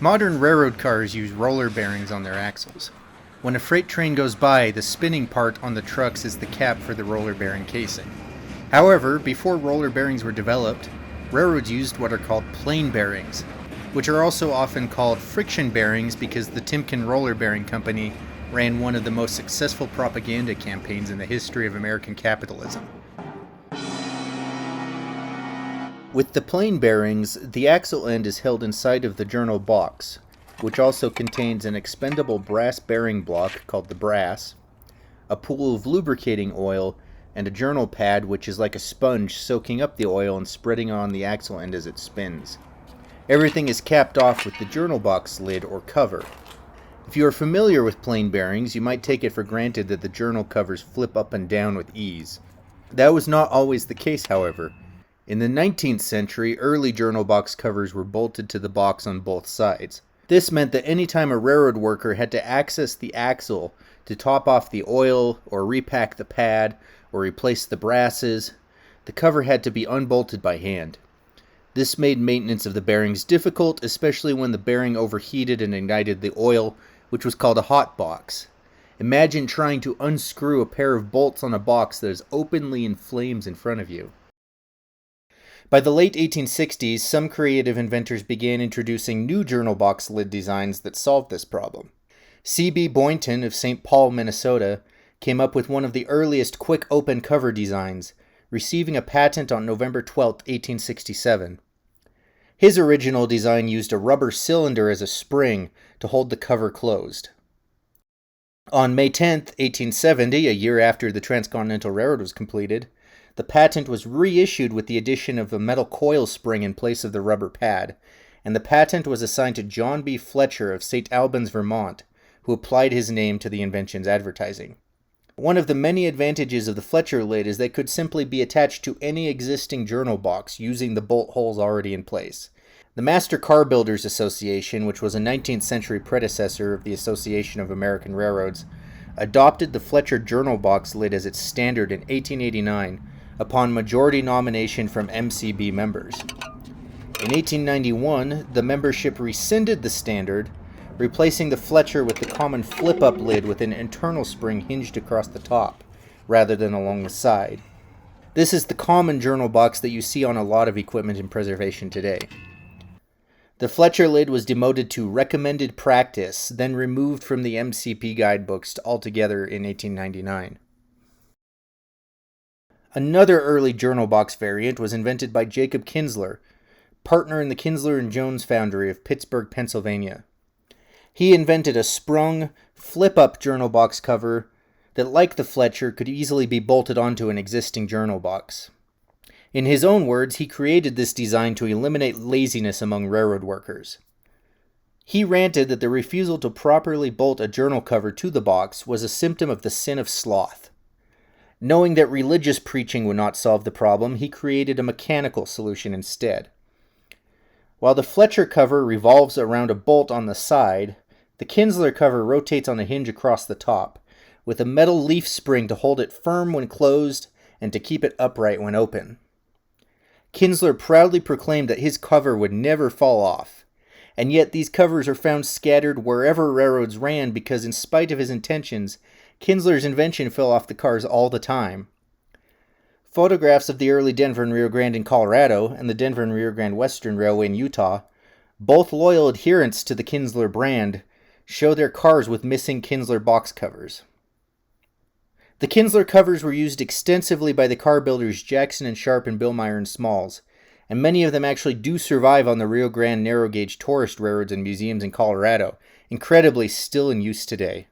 Modern railroad cars use roller bearings on their axles. When a freight train goes by, the spinning part on the trucks is the cap for the roller bearing casing. However, before roller bearings were developed, railroads used what are called plain bearings, which are also often called friction bearings because the Timken Roller Bearing Company ran one of the most successful propaganda campaigns in the history of American capitalism. With the plain bearings, the axle end is held inside of the journal box, which also contains an expendable brass bearing block called the brass, a pool of lubricating oil, and a journal pad which is like a sponge soaking up the oil and spreading on the axle end as it spins. Everything is capped off with the journal box lid or cover. If you are familiar with plain bearings, you might take it for granted that the journal covers flip up and down with ease. That was not always the case, however. In the 19th century, early journal box covers were bolted to the box on both sides. This meant that any time a railroad worker had to access the axle to top off the oil, or repack the pad, or replace the brasses, the cover had to be unbolted by hand. This made maintenance of the bearings difficult, especially when the bearing overheated and ignited the oil, which was called a hotbox. Imagine trying to unscrew a pair of bolts on a box that is openly in flames in front of you. By the late 1860s, some creative inventors began introducing new journal box lid designs that solved this problem. C.B. Boynton of St. Paul, Minnesota, came up with one of the earliest quick open cover designs, receiving a patent on November 12, 1867. His original design used a rubber cylinder as a spring to hold the cover closed. On May 10, 1870, a year after the Transcontinental Railroad was completed, the patent was reissued with the addition of a metal coil spring in place of the rubber pad, and the patent was assigned to John B. Fletcher of St. Albans, Vermont, who applied his name to the invention's advertising. One of the many advantages of the Fletcher lid is that it could simply be attached to any existing journal box using the bolt holes already in place. The Master Car Builders Association, which was a 19th century predecessor of the Association of American Railroads, adopted the Fletcher journal box lid as its standard in 1889 upon majority nomination from MCB members. In 1891, the membership rescinded the standard, replacing the Fletcher with the common flip-up lid with an internal spring hinged across the top, rather than along the side. This is the common journal box that you see on a lot of equipment in preservation today. The Fletcher lid was demoted to recommended practice, then removed from the MCP guidebooks altogether in 1899. Another early journal box variant was invented by Jacob Kinsler, partner in the Kinsler and Jones Foundry of Pittsburgh, Pennsylvania. He invented a sprung, flip-up journal box cover that, like the Fletcher, could easily be bolted onto an existing journal box. In his own words, he created this design to eliminate laziness among railroad workers. He ranted that the refusal to properly bolt a journal cover to the box was a symptom of the sin of sloth. Knowing that religious preaching would not solve the problem, he created a mechanical solution instead. While the Fletcher cover revolves around a bolt on the side, the Kinsler cover rotates on a hinge across the top, with a metal leaf spring to hold it firm when closed and to keep it upright when open. Kinsler proudly proclaimed that his cover would never fall off, and yet these covers are found scattered wherever railroads ran because, in spite of his intentions, Kinsler's invention fell off the cars all the time. Photographs of the early Denver and Rio Grande in Colorado and the Denver and Rio Grande Western Railway in Utah, both loyal adherents to the Kinsler brand, show their cars with missing Kinsler box covers. The Kinsler covers were used extensively by the car builders Jackson and Sharp and Billmeyer and Smalls, and many of them actually do survive on the Rio Grande narrow gauge tourist railroads and museums in Colorado, incredibly still in use today.